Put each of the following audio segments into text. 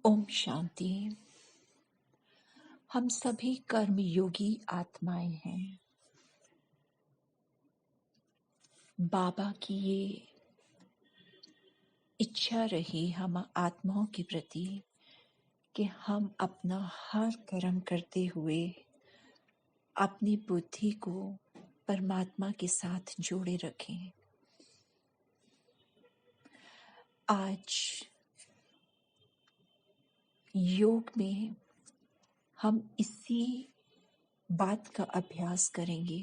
ओम शांति। हम सभी कर्मयोगी आत्माएं हैं। बाबा की ये इच्छा रही हम आत्माओं के प्रति कि हम अपना हर कर्म करते हुए अपनी बुद्धि को परमात्मा के साथ जोड़े रखें। आज योग में हम इसी बात का अभ्यास करेंगे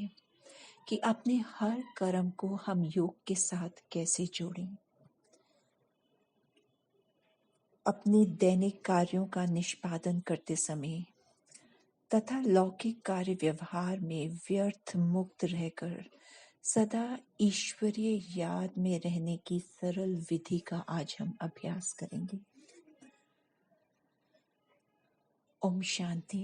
कि अपने हर कर्म को हम योग के साथ कैसे जोड़ें। अपने दैनिक कार्यों का निष्पादन करते समय तथा लौकिक कार्य व्यवहार में व्यर्थ मुक्त रहकर सदा ईश्वरीय याद में रहने की सरल विधि का आज हम अभ्यास करेंगे। ओम शांति।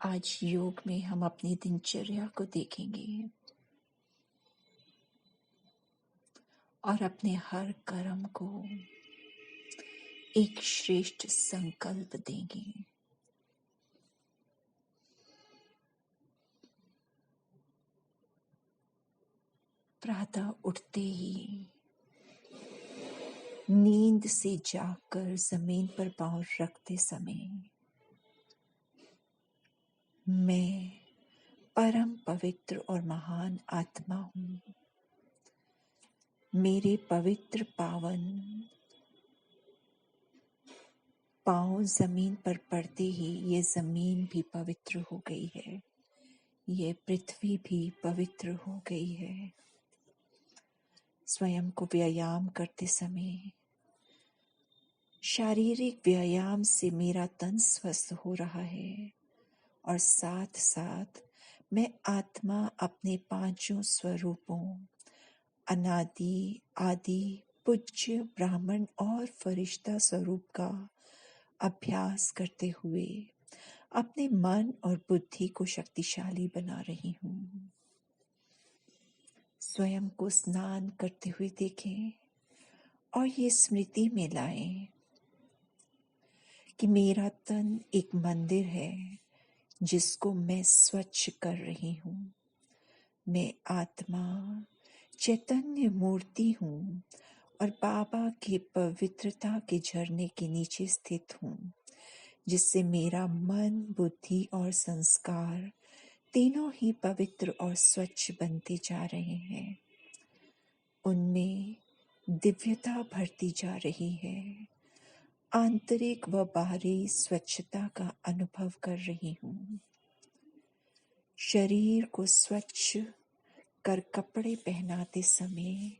आज योग में हम अपनी दिनचर्या को देखेंगे और अपने हर कर्म को एक श्रेष्ठ संकल्प देंगे। प्रातः उठते ही नींद से जागकर जमीन पर पांव रखते समय मैं परम पवित्र और महान आत्मा हूँ। मेरे पवित्र पावन पांव जमीन पर पड़ते ही ये जमीन भी पवित्र हो गई है, ये पृथ्वी भी पवित्र हो गई है। स्वयं को व्यायाम करते समय शारीरिक व्यायाम से मेरा तन स्वस्थ हो रहा है और साथ साथ मैं आत्मा अपने पांचों स्वरूपों अनादि, आदि, पूज्य, ब्राह्मण और फरिश्ता स्वरूप का अभ्यास करते हुए अपने मन और बुद्धि को शक्तिशाली बना रही हूँ। स्वयं को स्नान करते हुए देखें और ये स्मृति में लाएं कि मेरा तन एक मंदिर है जिसको मैं स्वच्छ कर रही हूँ। मैं आत्मा चैतन्य मूर्ति हूँ और बाबा के पवित्रता के झरने के नीचे स्थित हूँ, जिससे मेरा मन, बुद्धि और संस्कार तीनों ही पवित्र और स्वच्छ बनते जा रहे हैं। उनमें दिव्यता भरती जा रही है। आंतरिक व बाहरी स्वच्छता का अनुभव कर रही हूँ। शरीर को स्वच्छ कर कपड़े पहनाते समय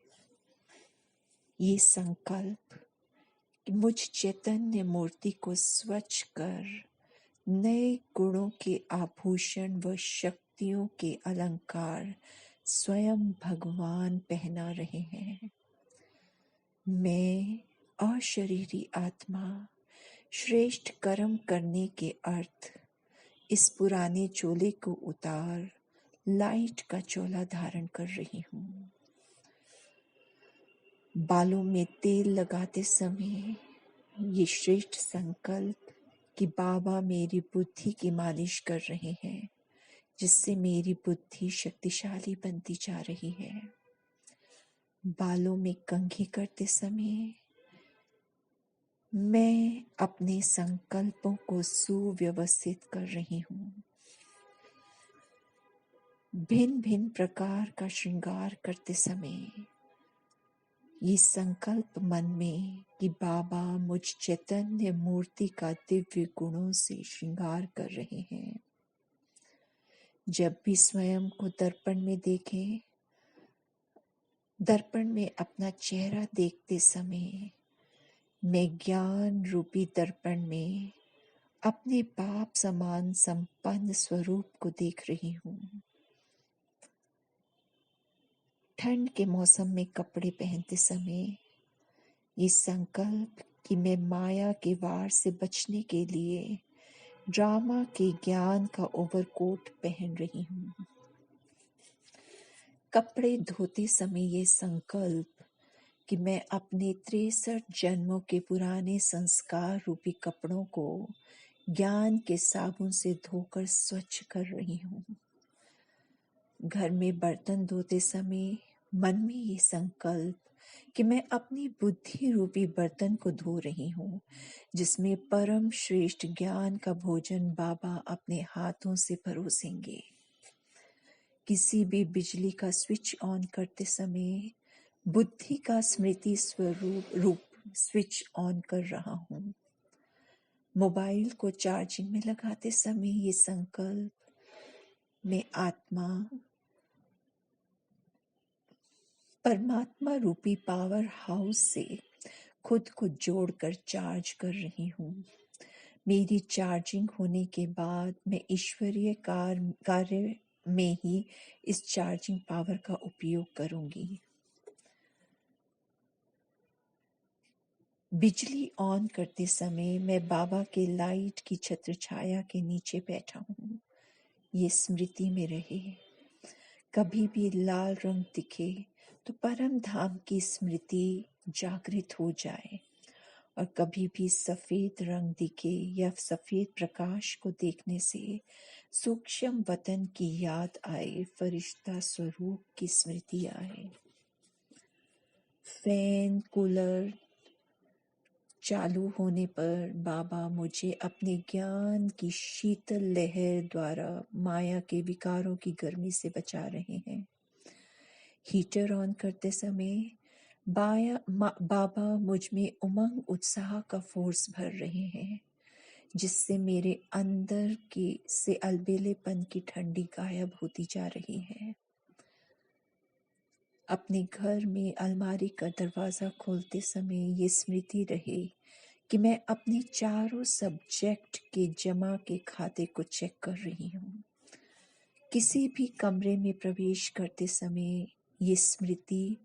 ये संकल्प कि मुझ चैतन्य मूर्ति को स्वच्छ कर नए गुणों के आभूषण व शक्तियों के अलंकार स्वयं भगवान पहना रहे हैं। मैं अशरीरी आत्मा श्रेष्ठ कर्म करने के अर्थ इस पुराने चोले को उतार लाइट का चोला धारण कर रही हूँ। बालों में तेल लगाते समय ये श्रेष्ठ संकल्प कि बाबा मेरी बुद्धि की मालिश कर रहे हैं, जिससे मेरी बुद्धि शक्तिशाली बनती जा रही है। बालों में कंघी करते समय मैं अपने संकल्पों को सुव्यवस्थित कर रही हूँ। भिन्न भिन्न प्रकार का श्रृंगार करते समय ये संकल्प मन में कि बाबा मुझ चैतन्य मूर्ति का दिव्य गुणों से श्रृंगार कर रहे हैं। जब भी स्वयं को दर्पण में देखें, दर्पण में अपना चेहरा देखते समय मैं ज्ञान रूपी दर्पण में अपने बाप समान संपन्न स्वरूप को देख रही हूँ। ठंड के मौसम में कपड़े पहनते समय ये संकल्प कि मैं माया के वार से बचने के लिए ड्रामा के ज्ञान का ओवरकोट पहन रही हूँ। कपड़े धोते समय ये संकल्प कि मैं अपने 63 जन्मों के पुराने संस्कार रूपी कपड़ों को ज्ञान के साबुन से धोकर स्वच्छ कर रही हूँ। घर में बर्तन धोते समय मन में ये संकल्प कि मैं अपनी बुद्धि रूपी बर्तन को धो रही हूँ, जिसमें परम श्रेष्ठ ज्ञान का भोजन बाबा अपने हाथों से परोसेंगे। किसी भी बिजली का स्विच ऑन करते समय बुद्धि का स्मृति स्वरूप रूप स्विच ऑन कर रहा हूँ। मोबाइल को चार्जिंग में लगाते समय ये संकल्प मैं आत्मा परमात्मा रूपी पावर हाउस से खुद को जोड़कर चार्ज कर रही हूँ। मेरी चार्जिंग होने के बाद मैं ईश्वरीय कार्य में ही इस चार्जिंग पावर का उपयोग करूंगी। बिजली ऑन करते समय मैं बाबा के लाइट की छत्र छाया के नीचे बैठा हूँ। ये स्मृति में रहे। कभी भी लाल रंग दिखे तो परम धाम की स्मृति जागृत हो जाए, और कभी भी सफेद रंग दिखे या सफेद प्रकाश को देखने से सूक्ष्म वतन की याद आए, फरिश्ता स्वरूप की स्मृति आए। फैन कूलर चालू होने पर बाबा मुझे अपने ज्ञान की शीतल लहर द्वारा माया के विकारों की गर्मी से बचा रहे हैं। हीटर ऑन करते समय बाबा मुझ में उमंग उत्साह का फोर्स भर रहे हैं, जिससे मेरे अंदर से अलबेलेपन की ठंडी गायब होती जा रही है। अपने घर में अलमारी का दरवाजा खोलते समय ये स्मृति रहे कि मैं अपने चारों सब्जेक्ट के जमा के खाते को चेक कर रही हूँ। किसी भी कमरे में प्रवेश करते समय ये स्मृति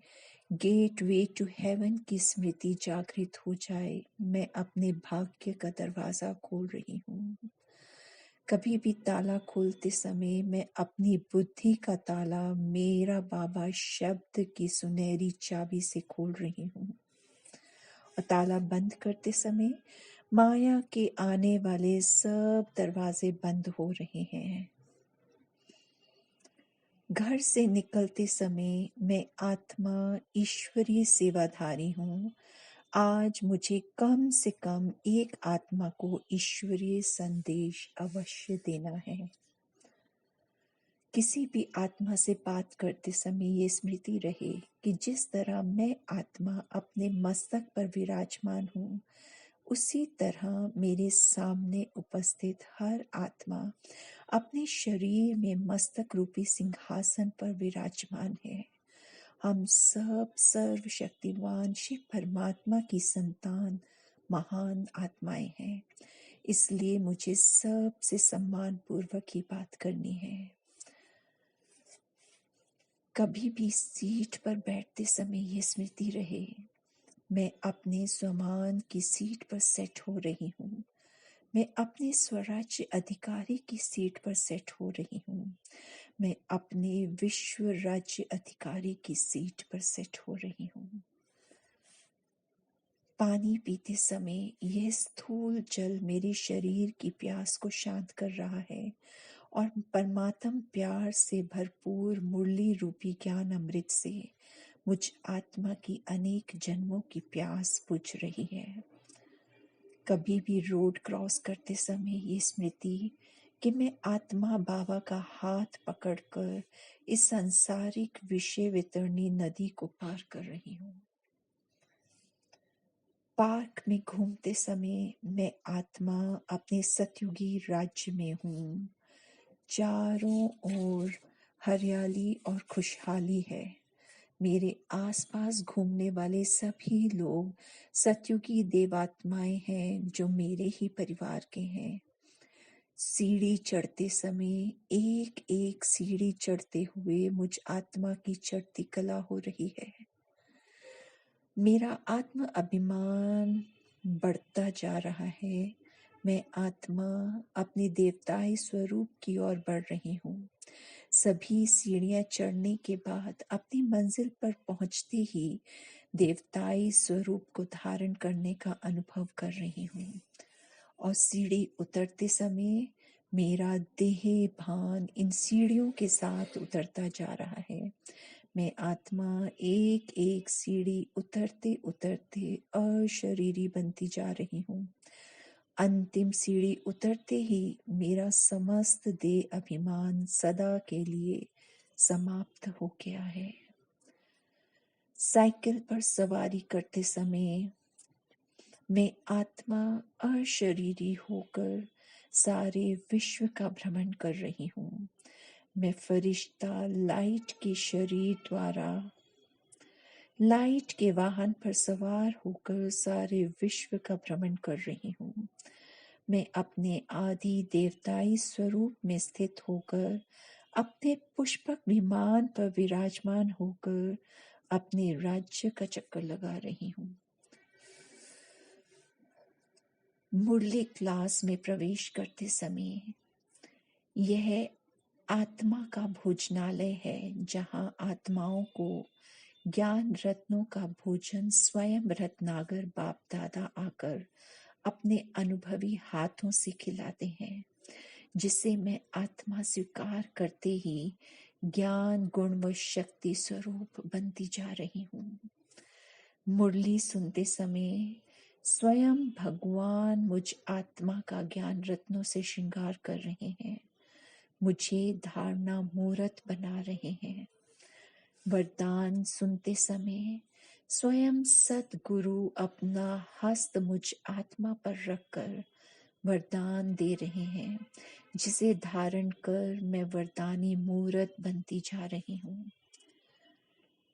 गेटवे टू हेवन की स्मृति जागृत हो जाए, मैं अपने भाग्य का दरवाजा खोल रही हूँ। कभी भी ताला खोलते समय मैं अपनी बुद्धि का ताला मेरा बाबा शब्द की सुनहरी चाबी से खोल रही हूँ, और ताला बंद करते समय माया के आने वाले सब दरवाजे बंद हो रहे हैं। घर से निकलते समय मैं आत्मा ईश्वरीय सेवाधारी हूँ। आज मुझे कम से कम एक आत्मा को ईश्वरीय संदेश अवश्य देना है। किसी भी आत्मा से बात करते समय ये स्मृति रहे कि जिस तरह मैं आत्मा अपने मस्तक पर विराजमान हूँ, उसी तरह मेरे सामने उपस्थित हर आत्मा अपने शरीर में मस्तक रूपी सिंहासन पर विराजमान है। हम सब सर्वशक्तिवान शिव परमात्मा की संतान महान आत्माएं हैं, इसलिए मुझे सबसे सम्मान पूर्वक ही बात करनी है। कभी भी सीट पर बैठते समय ये स्मृति रहे, मैं अपने स्वमान की सीट पर सेट हो रही हूँ। मैं अपने स्वराज्य अधिकारी की सीट पर सेट हो रही हूँ। मैं अपने विश्व राज्य अधिकारी की सीट पर सेट हो रही हूँ। पानी पीते समय यह स्थूल जल मेरे शरीर की प्यास को शांत कर रहा है, और परमात्म प्यार से भरपूर मुरली रूपी ज्ञान अमृत से मुझ आत्मा की अनेक जन्मों की प्यास बुझ रही है। कभी भी रोड क्रॉस करते समय ये स्मृति कि मैं आत्मा बाबा का हाथ पकड़कर इस सांसारिक विषय वितरणी नदी को पार कर रही हूँ। पार्क में घूमते समय मैं आत्मा अपने सतयुगी राज्य में हूँ। चारों ओर हरियाली और खुशहाली है। मेरे आसपास घूमने वाले सभी लोग सतयुगी देवात्माएं हैं जो मेरे ही परिवार के हैं। सीढ़ी चढ़ते समय एक एक सीढ़ी चढ़ते हुए मुझ आत्मा की चढ़ती कला हो रही है। मेरा आत्म अभिमान बढ़ता जा रहा है। मैं आत्मा अपने देवताई स्वरूप की ओर बढ़ रही हूँ। सभी सीढ़ियां चढ़ने के बाद अपनी मंजिल पर पहुंचते ही देवताई स्वरूप को धारण करने का अनुभव कर रही हूँ और सीढ़ी उतरते समय मेरा देह भान इन सीढ़ियों के साथ उतरता जा रहा है। मैं आत्मा एक एक सीढ़ी उतरते उतरते अशरीरी बनती जा रही हूँ। अंतिम सीढ़ी उतरते ही मेरा समस्त देह अभिमान सदा के लिए समाप्त हो गया है। साइकिल पर सवारी करते समय मैं आत्मा अशरीरी होकर सारे विश्व का भ्रमण कर रही हूँ। मैं फरिश्ता लाइट के शरीर द्वारा लाइट के वाहन पर सवार होकर सारे विश्व का भ्रमण कर रही हूँ। मैं अपने आदि देवताई स्वरूप में स्थित होकर अपने पुष्पक विमान पर विराजमान होकर अपने राज्य का चक्कर लगा रही हूँ। मुरली क्लास में प्रवेश करते समय यह आत्मा का भोजनालय है, जहाँ आत्माओं को ज्ञान रत्नों का भोजन स्वयं रत्नागर बाप दादा आकर अपने अनुभवी हाथों से खिलाते हैं, जिसे मैं आत्मा स्वीकार करते ही ज्ञान गुण व शक्ति स्वरूप बनती जा रही हूँ। मुरली सुनते समय स्वयं भगवान मुझ आत्मा का ज्ञान रत्नों से श्रृंगार कर रहे हैं, मुझे धारणा मूर्त बना रहे हैं। वरदान सुनते समय स्वयं सतगुरु अपना हस्त मुझ आत्मा पर रखकर वरदान दे रहे हैं, जिसे धारण कर मैं वरदानी मूर्त बनती जा रही हूँ।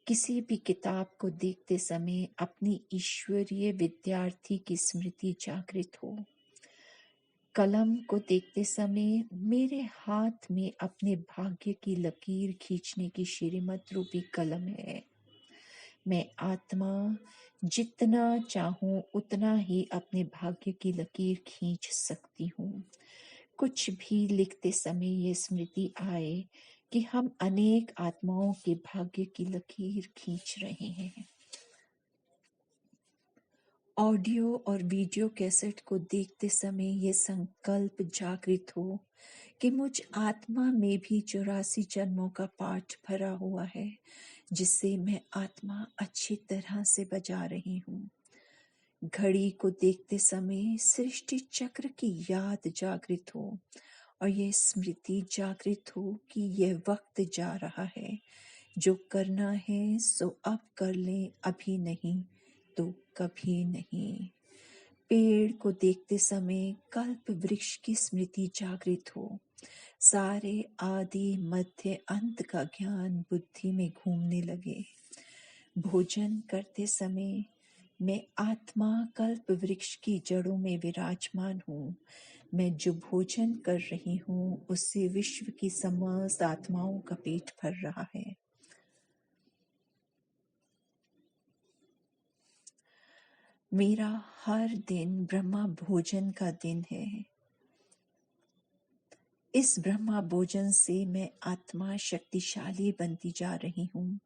किसी भी किताब को देखते समय अपनी ईश्वरीय विद्यार्थी की स्मृति जागृत हो। कलम को देखते समय मेरे हाथ में अपने भाग्य की लकीर खींचने की श्रीमत रूपी कलम है। मैं आत्मा जितना चाहूं उतना ही अपने भाग्य की लकीर खींच सकती हूँ। कुछ भी लिखते समय ये स्मृति आए कि हम अनेक आत्माओं के भाग्य की लकीर खींच रहे हैं। ऑडियो और वीडियो कैसेट को देखते समय ये संकल्प जागृत हो कि मुझ आत्मा में भी 84 जन्मों का पाठ भरा हुआ है, जिससे मैं आत्मा अच्छी तरह से बजा रही हूँ। घड़ी को देखते समय सृष्टि चक्र की याद जागृत हो और यह स्मृति जागृत हो कि यह वक्त जा रहा है, जो करना है सो अब कर लें, अभी नहीं तो कभी नहीं। पेड़ को देखते समय कल्प वृक्ष की स्मृति जागृत हो, सारे आदि मध्य अंत का ज्ञान बुद्धि में घूमने लगे। भोजन करते समय मैं आत्मा कल्प वृक्ष की जड़ों में विराजमान हूँ। मैं जो भोजन कर रही हूँ उससे विश्व की समस्त आत्माओं का पेट भर रहा है। मेरा हर दिन ब्रह्मा भोजन का दिन है। इस ब्रह्मा भोजन से मैं आत्मा शक्तिशाली बनती जा रही हूँ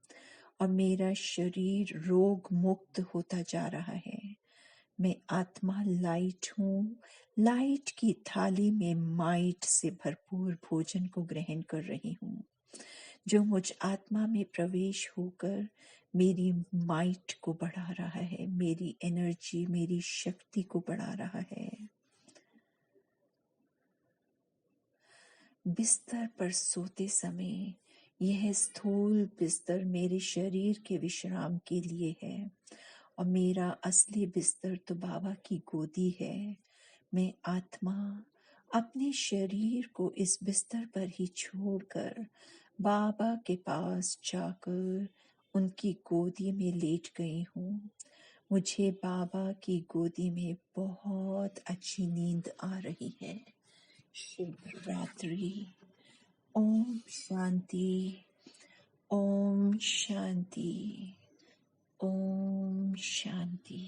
और मेरा शरीर रोग मुक्त होता जा रहा है। मैं आत्मा लाइट हूँ। लाइट की थाली में माइट से भरपूर भोजन को ग्रहण कर रही हूँ, जो मुझ आत्मा में प्रवेश होकर मेरी माइट को बढ़ा रहा है, मेरी एनर्जी, मेरी शक्ति को बढ़ा रहा है। बिस्तर पर सोते समय यह स्थूल बिस्तर मेरे शरीर के विश्राम के लिए है और मेरा असली बिस्तर तो बाबा की गोदी है। मैं आत्मा अपने शरीर को इस बिस्तर पर ही छोड़कर बाबा के पास जाकर उनकी गोदी में लेट गई हूँ। मुझे बाबा की गोदी में बहुत अच्छी नींद आ रही है। शुभ रात्रि। ओम शांति, ओम शांति, ओम शांति।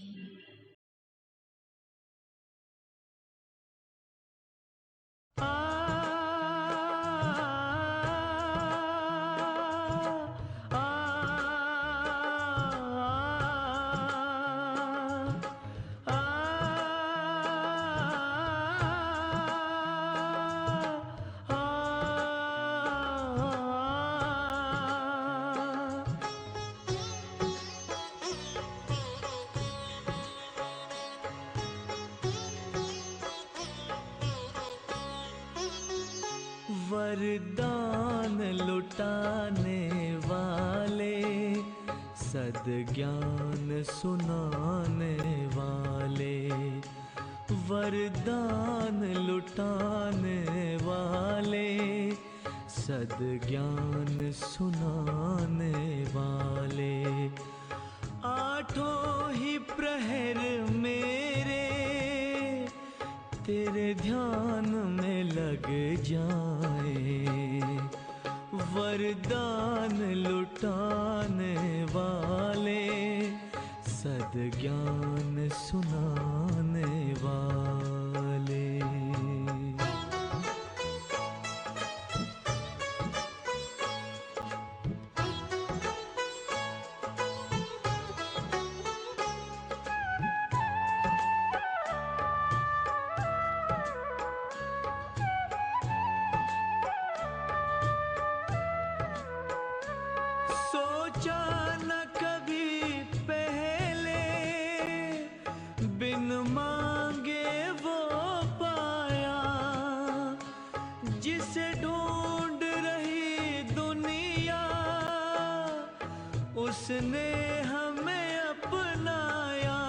वरदान लुटाने वाले, सद्ज्ञान सुनाने वाले, वरदान लुटाने वाले, सद्ज्ञान सुनाने वाले। आठों ही प्रहर मेरे तेरे ध्यान में लग जाए, वरदान लुटाने वाले, सद्ज्ञान सुनाने वाले। सोचा न कभी पहले, बिन मांगे वो पाया, जिसे ढूंढ रही दुनिया, उसने हमें अपनाया,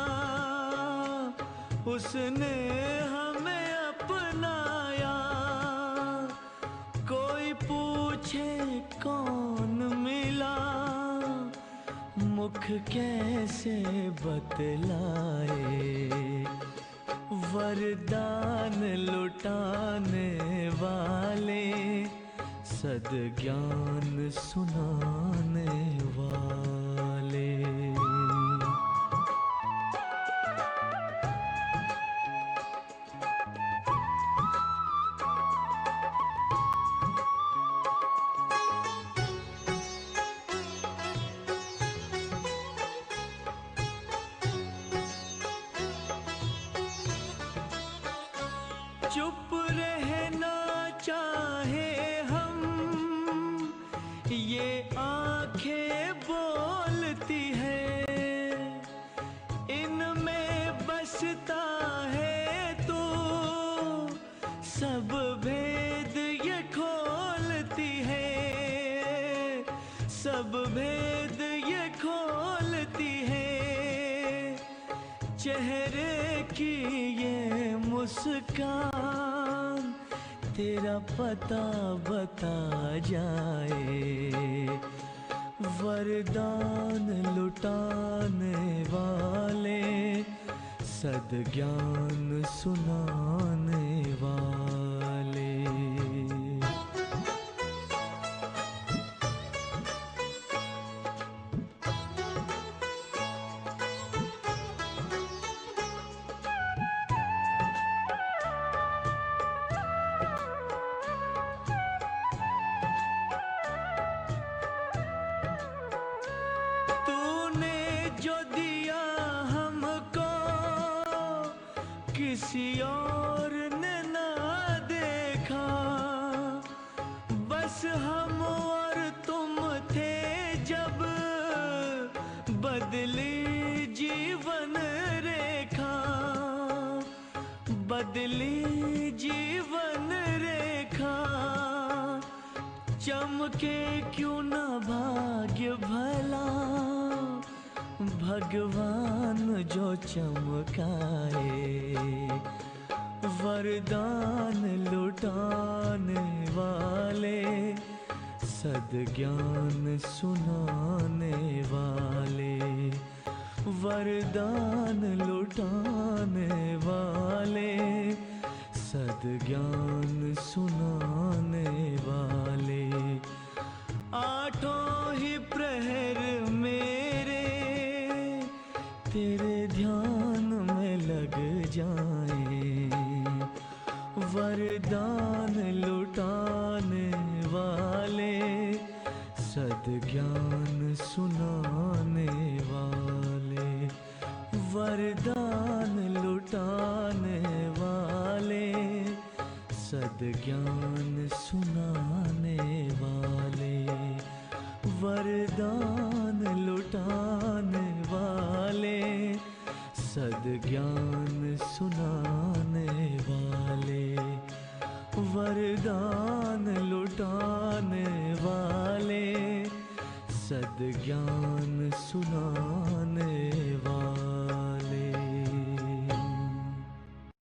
उसने हमें अपनाया। कोई पूछे कौन मिला, मुख कैसे बतलाए, वरदान लुटाने वाले, सद्ज्ञान सुनाने वाले। चुप रहना चाहे हम, ये आंखें बोलती है, इनमें बसता है तो सब भेद ये खोलती है, सब भेद ये खोलती है। चेहरे की ये मुस्कान तेरा पता बता जाए, वरदान लुटाने वाले, सद्ज्ञान सुनाने वाले। जो दिया हमको किसी और ने ना देखा, बस हम और तुम थे जब बदली जीवन रेखा, बदली जीवन रेखा। चमके क्यों ना भाग्य भला, भगवान जो चमकाए, वरदान लुटाने वाले, सद्ज्ञान सुनाने वाले, वरदान लुटाने वाले, सद्ज्ञान सुनाने वाले। आठों ही प्रहर मेरे तेरे ध्यान में लग जाए, वरदान लुटाने वाले, सद्ज्ञान सुनाने वाले, वरदान लुटाने वाले, सद्ज्ञान सुनाने वाले, वरदान लुटाने वाले, सद्ज्ञान सुनाने वाले, वरदान लुटाने ज्ञान सुना